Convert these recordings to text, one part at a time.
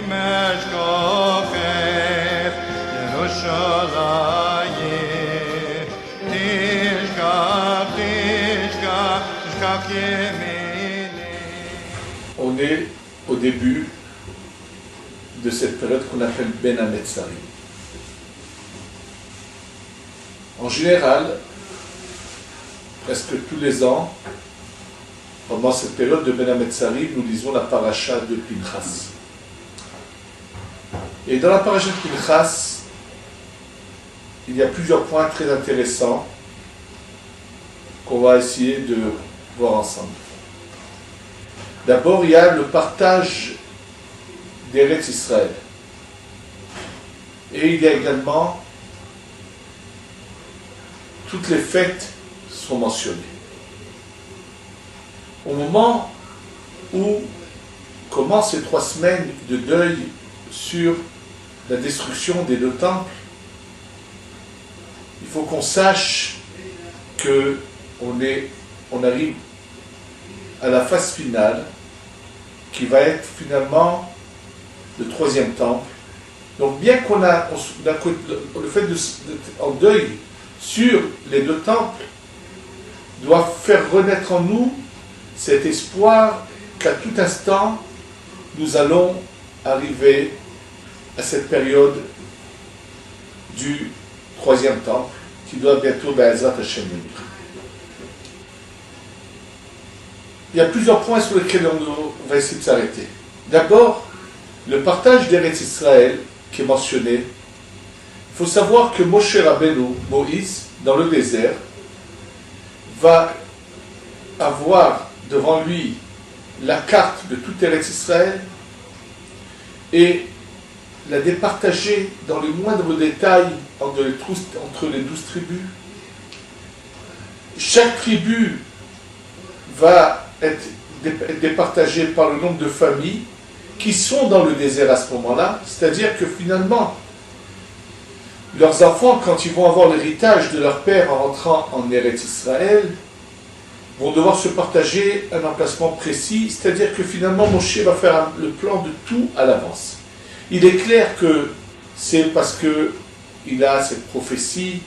משכוחך ירושלים תשכח תשכח תשכח ימיני. On est au début de cette période qu'on appelle Ben Hametzarim. En général, presque tous les ans, pendant cette période de Ben Hametzarim, nous lisons la paracha de Pinchas. Et dans la paracha de Pinchas, il y a plusieurs points très intéressants qu'on va essayer de voir ensemble. D'abord, il y a le partage d'Eretz Israël. Et il y a également toutes les fêtes sont mentionnées. Au moment où commencent ces 3 semaines de deuil sur la destruction des 2 temples, il faut qu'on sache qu'on arrive à la phase finale qui va être finalement le 3e temple. Donc bien qu'on a le fait d'être en deuil sur les 2 temples doit faire renaître en nous cet espoir qu'à tout instant nous allons arriver à cette période du 3e temple qui doit bientôt Be'ezrat Hashem venir. Il y a plusieurs points sur lesquels on va essayer de s'arrêter. D'abord, le partage d'Eretz Israël qui est mentionné. Il faut savoir que Moshe Rabbeinu, Moïse, dans le désert, va avoir devant lui la carte de tout Eretz Israël et la départager dans les moindres détails entre les 12 tribus. Chaque tribu va être départagée par le nombre de familles qui sont dans le désert à ce moment-là, c'est-à-dire que finalement, leurs enfants, quand ils vont avoir l'héritage de leur père en rentrant en Eretz Israël, vont devoir se partager un emplacement précis, c'est-à-dire que finalement Moshe va faire le plan de tout à l'avance. Il est clair que c'est parce qu'il a cette prophétie,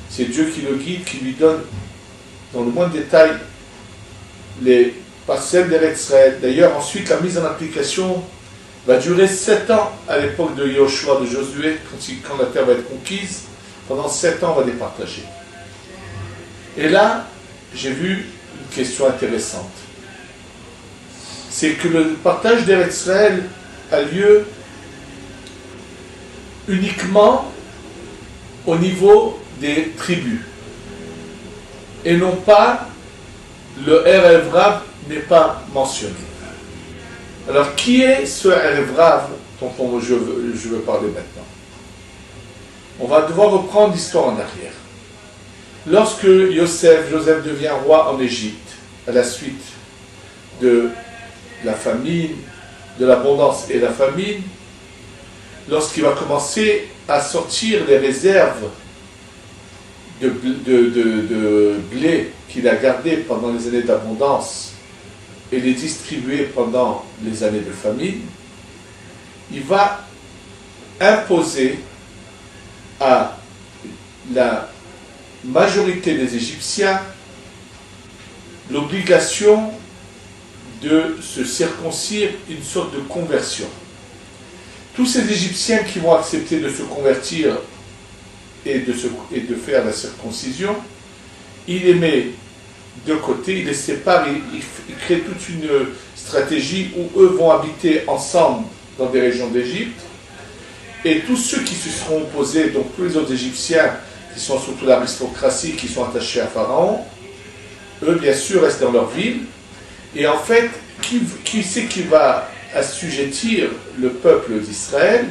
c'est Dieu qui le guide, qui lui donne dans le moindre détail les parcelles d'Eretz Israël. D'ailleurs, ensuite, la mise en application va durer 7 ans à l'époque de Yoshua, de Josué, quand la terre va être conquise. Pendant 7 ans, on va départager. Et là, j'ai vu une question intéressante. C'est que le partage d'Eretz Israël a lieu uniquement au niveau des tribus. Et non pas, le Erev Rav n'est pas mentionné. Alors, qui est ce Erev Rav dont je veux parler maintenant? On va devoir reprendre l'histoire en arrière. Lorsque Joseph devient roi en Égypte, à la suite de la famine, de l'abondance et la famine, lorsqu'il va commencer à sortir les réserves de blé qu'il a gardées pendant les années d'abondance et les distribuer pendant les années de famine, il va imposer à la majorité des Égyptiens l'obligation de se circoncire, une sorte de conversion. Tous ces Égyptiens qui vont accepter de se convertir et de faire la circoncision, il les met de côté, il les sépare, il crée toute une stratégie où eux vont habiter ensemble dans des régions d'Égypte, et tous ceux qui se seront opposés, donc tous les autres Égyptiens, qui sont surtout l'aristocratie, qui sont attachés à Pharaon, eux bien sûr restent dans leur ville, et en fait, qui c'est qui va assujettir le peuple d'Israël?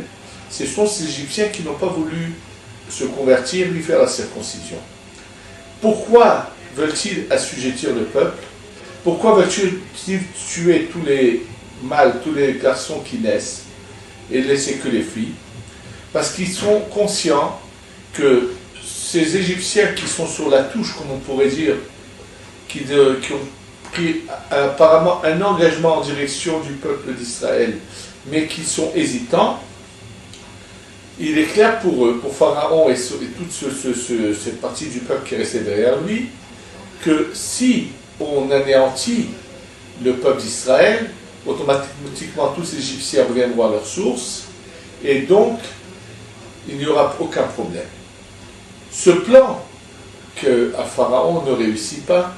Ce sont ces Égyptiens qui n'ont pas voulu se convertir, lui faire la circoncision. Pourquoi veulent-ils assujettir le peuple? Pourquoi veulent-ils tuer tous les mâles, tous les garçons qui naissent et laisser que les filles? Parce qu'ils sont conscients que ces Égyptiens qui sont sur la touche, comme on pourrait dire, qui ont pris apparemment un engagement en direction du peuple d'Israël mais qui sont hésitants, il est clair pour eux, pour Pharaon et toute cette partie du peuple qui est restée derrière lui, que si on anéantit le peuple d'Israël, automatiquement tous les Égyptiens reviendront à leur source, et donc il n'y aura aucun problème. Ce plan qu'à Pharaon ne réussit pas,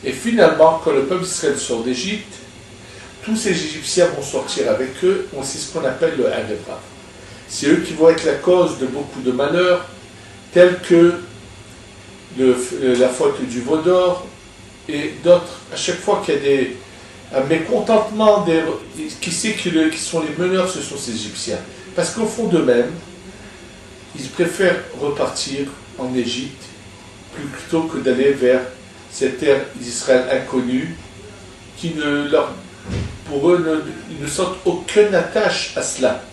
et finalement, quand le peuple d'Israël sort d'Égypte, tous ces Égyptiens vont sortir avec eux, c'est ce qu'on appelle le Harevrav. C'est eux qui vont être la cause de beaucoup de malheurs, tels que la faute du veau d'or et d'autres. À chaque fois qu'il y a un mécontentement, qui sait qui sont les meneurs, ce sont ces Égyptiens. Parce qu'au fond d'eux-mêmes, ils préfèrent repartir en Égypte plutôt que d'aller vers cette terre d'Israël inconnue qui pour eux ne sentent aucune attache à cela.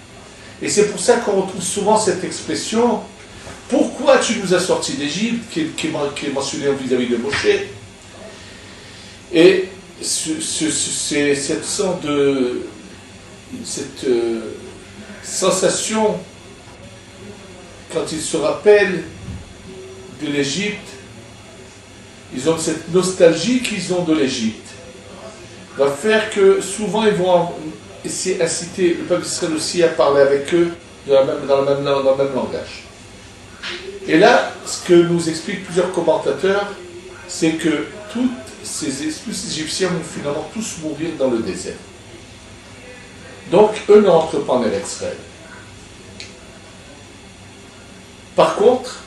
Et c'est pour ça qu'on retrouve souvent cette expression « Pourquoi tu nous as sortis d'Égypte » qui est mentionnée vis-à-vis de Moshe. Et cette sorte cette sensation, quand ils se rappellent de l'Égypte, ils ont cette nostalgie qu'ils ont de l'Égypte, va faire que souvent ils vont essayer d'inciter le peuple d'Israël aussi à parler avec eux dans le même langage. Et là, ce que nous expliquent plusieurs commentateurs, c'est que tous ces Égyptiens vont finalement tous mourir dans le désert. Donc, eux ne rentrent pas en Israël. Par contre,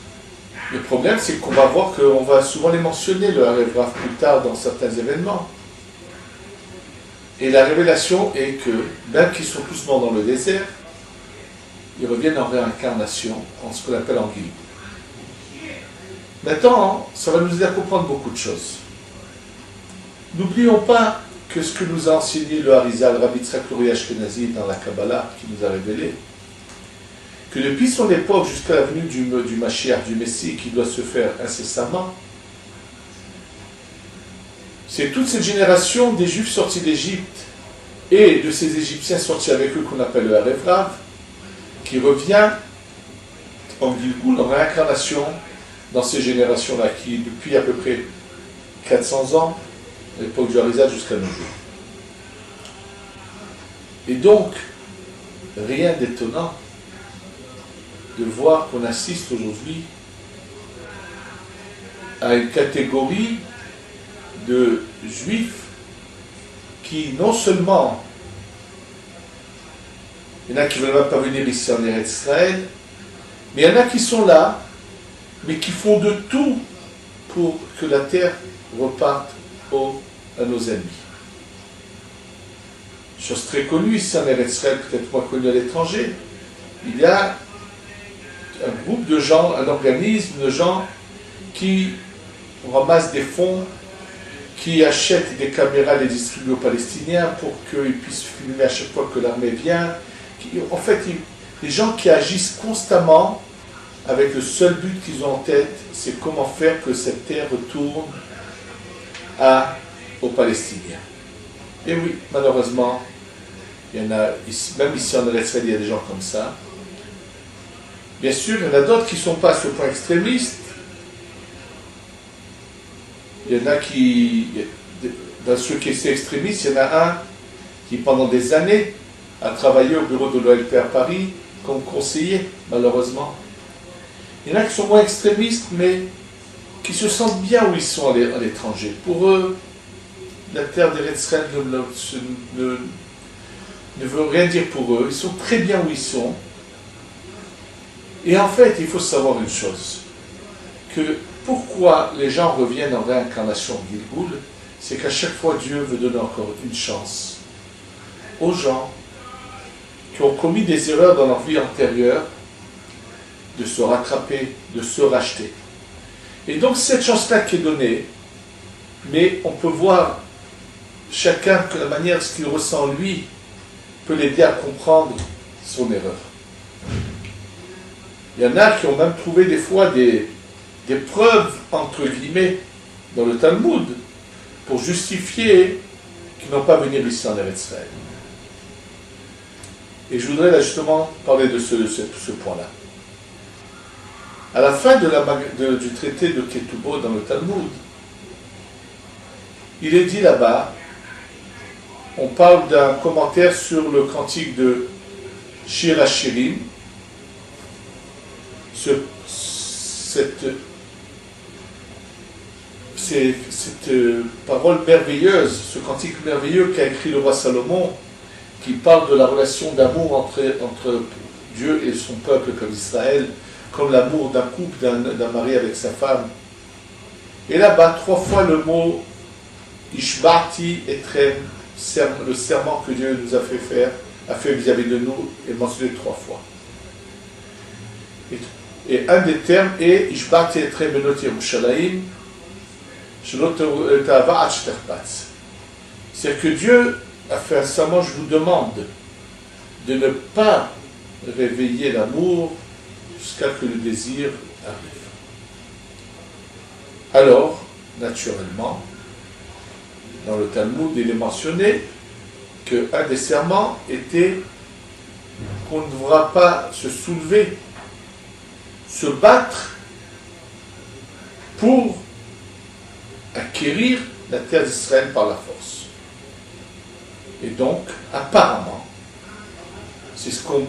le problème, c'est qu'on va voir qu'on va souvent les mentionner, le Harevrav, plus tard dans certains événements. Et la révélation est que, même qu'ils sont tous morts dans le désert, ils reviennent en réincarnation, en ce qu'on appelle en Gilgul. Maintenant, ça va nous aider à comprendre beaucoup de choses. N'oublions pas que ce que nous a enseigné le Harizal, Rabbi Yitzhak Luria Ashkenazi dans la Kabbalah, qui nous a révélé, que depuis son époque jusqu'à la venue du Mashiach, du Messie, qui doit se faire incessamment, c'est toute cette génération des Juifs sortis d'Égypte et de ces Égyptiens sortis avec eux qu'on appelle le Harevrav, qui revient en Gilgul, en réincarnation, dans ces générations-là, qui depuis à peu près 400 ans, à l'époque du Harizal jusqu'à nos jours. Et donc, rien d'étonnant de voir qu'on assiste aujourd'hui à une catégorie de Juifs qui non seulement, il y en a qui ne veulent même pas venir ici en Eretz Israël, mais il y en a qui sont là, mais qui font de tout pour que la terre reparte à nos ennemis. Chose très connue ici en Eretz Israël, peut-être moins connue à l'étranger, il y a un groupe de gens, un organisme de gens qui ramassent des fonds, qui achètent des caméras, les distribuent aux Palestiniens pour qu'ils puissent filmer à chaque fois que l'armée vient. En fait, les gens qui agissent constamment avec le seul but qu'ils ont en tête, c'est comment faire que cette terre retourne aux Palestiniens. Et oui, malheureusement, il y en a, même ici en Israël, il y a des gens comme ça. Bien sûr, il y en a d'autres qui ne sont pas à ce point extrémistes. Il y en a qui, dans ceux qui sont extrémistes, il y en a un qui, pendant des années, a travaillé au bureau de l'OLP à Paris comme conseiller, malheureusement. Il y en a qui sont moins extrémistes, mais qui se sentent bien où ils sont à l'étranger. Pour eux, la terre d'Eretz Israël ne veut rien dire pour eux. Ils sont très bien où ils sont. Et en fait, il faut savoir une chose, que pourquoi les gens reviennent en réincarnation Gilgul, c'est qu'à chaque fois Dieu veut donner encore une chance aux gens qui ont commis des erreurs dans leur vie antérieure de se rattraper, de se racheter. Et donc cette chance-là qui est donnée, mais on peut voir chacun que la manière ce qu'il ressent lui peut l'aider à comprendre son erreur. Il y en a qui ont même trouvé des fois des preuves, entre guillemets, dans le Talmud, pour justifier qu'ils n'ont pas venu ici en Eretz Israël. Et je voudrais là justement parler de ce point-là. À la fin du traité de Ketubot dans le Talmud, il est dit là-bas, on parle d'un commentaire sur le cantique de Shir HaShirim, cette parole merveilleuse, ce cantique merveilleux qu'a écrit le roi Salomon, qui parle de la relation d'amour entre Dieu et son peuple comme Israël, comme l'amour d'un couple, d'un mari avec sa femme. Et là-bas, 3 fois le mot Ishbati Etrem, le serment que Dieu nous a fait vis-à-vis de nous, est mentionné 3 fois. Et un des termes est Ishbati Etrem Benot Yerushalayim, Shelot Ta'ava Ad Shterpatz. C'est-à-dire que Dieu a fait un serment, je vous demande de ne pas réveiller l'amour jusqu'à ce que le désir arrive. Alors, naturellement, dans le Talmud, il est mentionné qu'un des serments était qu'on ne devra pas se soulever, se battre pour acquérir la terre d'Israël par la force. Et donc, apparemment, c'est ce qu'ont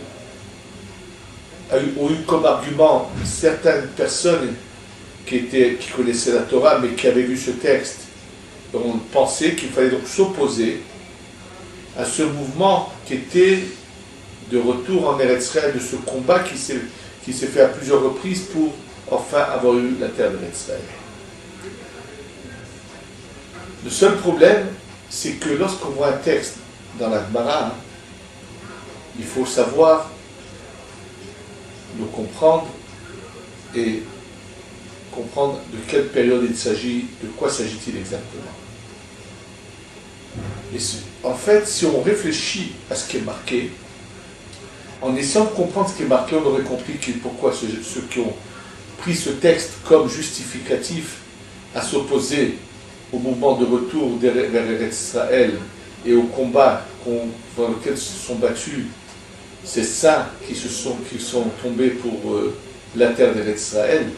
eu comme argument certaines personnes qui connaissaient la Torah, mais qui avaient lu ce texte. On pensait qu'il fallait donc s'opposer à ce mouvement qui était de retour en Eretz Israël, de ce combat qui s'est fait à plusieurs reprises pour enfin avoir eu la terre d'Eretz Israël. Le seul problème, c'est que lorsqu'on voit un texte dans la Gemara, il faut savoir le comprendre et comprendre de quelle période il s'agit, de quoi s'agit-il exactement. Et en fait, si on réfléchit à ce qui est marqué, en essayant de comprendre ce qui est marqué, on aurait compris pourquoi ceux qui ont pris ce texte comme justificatif à s'opposer au mouvement de retour vers Eretz Israël et au combat dans lequel se sont battus ces saints qui sont tombés pour la terre d'Eretz Israël,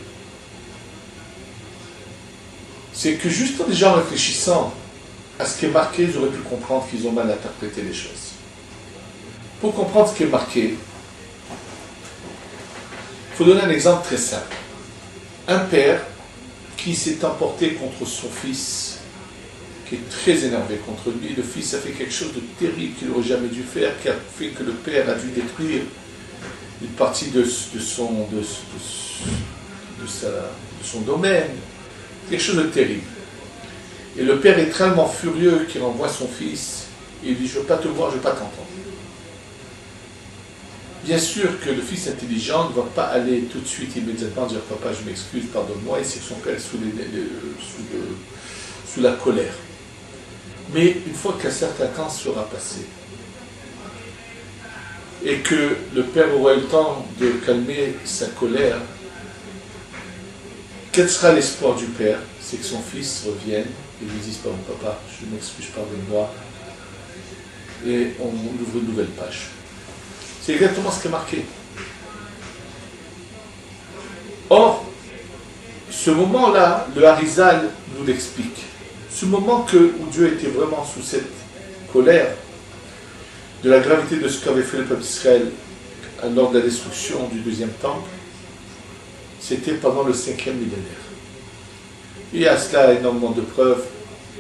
c'est que juste en déjà réfléchissant à ce qui est marqué, ils auraient pu comprendre qu'ils ont mal interprété les choses. Pour comprendre ce qui est marqué, il faut donner un exemple très simple. Un père qui s'est emporté contre son fils, qui est très énervé contre lui. Le fils a fait quelque chose de terrible qu'il n'aurait jamais dû faire, qui a fait que le père a dû détruire une partie de son domaine. Quelque chose de terrible. Et le père est tellement furieux qu'il renvoie son fils et il dit « Je ne veux pas te voir, je ne veux pas t'entendre ». Bien sûr que le fils intelligent ne va pas aller tout de suite, immédiatement dire « Papa, je m'excuse, pardonne-moi », et c'est son père sous la colère. Mais une fois qu'un certain temps sera passé, et que le père aura eu le temps de calmer sa colère, quel sera l'espoir du père? C'est que son fils revienne et lui dise « Pardon, papa, je m'excuse, pardonne-moi », et on ouvre une nouvelle page. C'est exactement ce qui est marqué. Or, ce moment-là, le Harizal nous l'explique. Ce moment où Dieu était vraiment sous cette colère, de la gravité de ce qu'avait fait le peuple d'Israël lors de la destruction du deuxième temple, c'était pendant le 5e millénaire. Il y a à cela énormément de preuves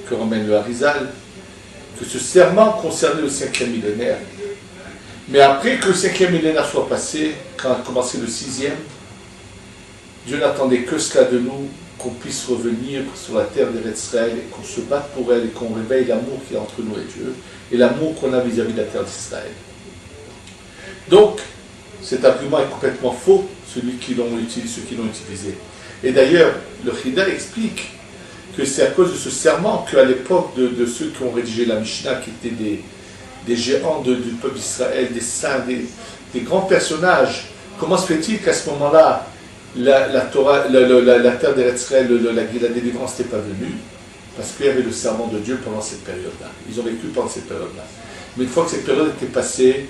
que ramène le Harizal, que ce serment concernait le 5e millénaire. Mais après que le 5e millénaire soit passé, quand a commencé le 6e, Dieu n'attendait que cela de nous, qu'on puisse revenir sur la terre d'Eretz Israël, et qu'on se batte pour elle, et qu'on réveille l'amour qu'il y a entre nous et Dieu, et l'amour qu'on a vis-à-vis de la terre d'Israël. Donc, cet argument est complètement faux, ceux qui l'ont utilisé. Et d'ailleurs, le Chida explique que c'est à cause de ce serment qu'à l'époque de ceux qui ont rédigé la Mishnah, qui étaient des géants du peuple d'Israël, des saints, des grands personnages, comment se fait-il qu'à ce moment-là, la terre d'Eretz Israël, la délivrance n'était pas venue? Parce qu'il y avait le serment de Dieu pendant cette période-là. Ils ont vécu pendant cette période-là. Mais une fois que cette période était passée,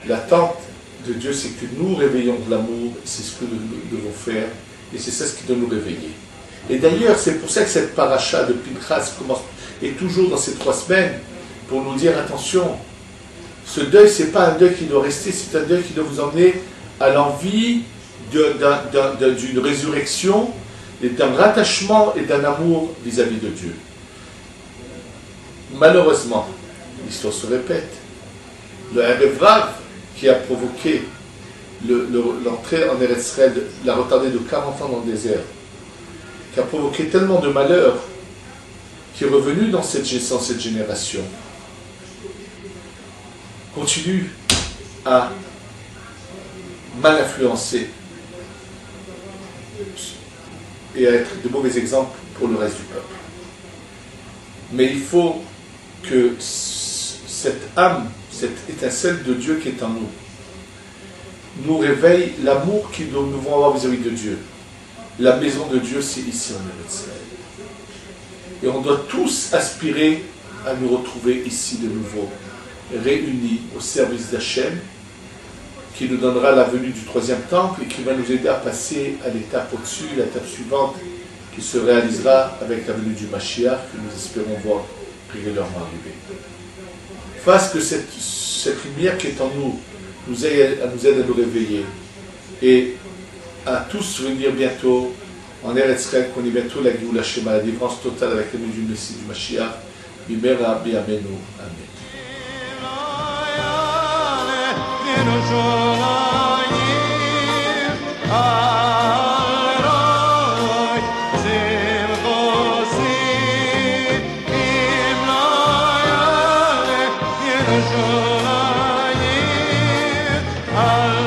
L'attente de Dieu, c'est que nous réveillons de l'amour, c'est ce que nous devons faire, et c'est ça ce qui doit nous réveiller. Et d'ailleurs, c'est pour ça que cette paracha de Pinchas commence, et toujours dans ces 3 semaines, pour nous dire, attention, ce deuil, ce n'est pas un deuil qui doit rester, c'est un deuil qui doit vous emmener à l'envie d'une résurrection, et d'un rattachement et d'un amour vis-à-vis de Dieu. Malheureusement, l'histoire se répète. Le Erev Rav qui a provoqué l'entrée en Eretz Israël, l'a retardé de 40 ans dans le désert, qui a provoqué tellement de malheur, qui est revenu dans cette génération, continue à mal influencer et à être de mauvais exemples pour le reste du peuple. Mais il faut que cette âme, cette étincelle de Dieu qui est en nous, nous réveille l'amour que nous devons avoir vis-à-vis de Dieu. La maison de Dieu, c'est ici en Eretz Israël. Et on doit tous aspirer à nous retrouver ici de nouveau, réunis au service d'Hachem, qui nous donnera la venue du 3e temple et qui va nous aider à passer à l'étape au-dessus, l'étape suivante, qui se réalisera avec la venue du Mashiach, que nous espérons voir régulièrement arriver. Fasse que cette lumière qui est en nous nous aide à nous réveiller et à tous venir bientôt en Eretz Israël, qu'on ait bientôt la Géoula Shema, la délivrance totale avec la venue du Messie du Mashiach. Bimera Biamenu. Amen. Al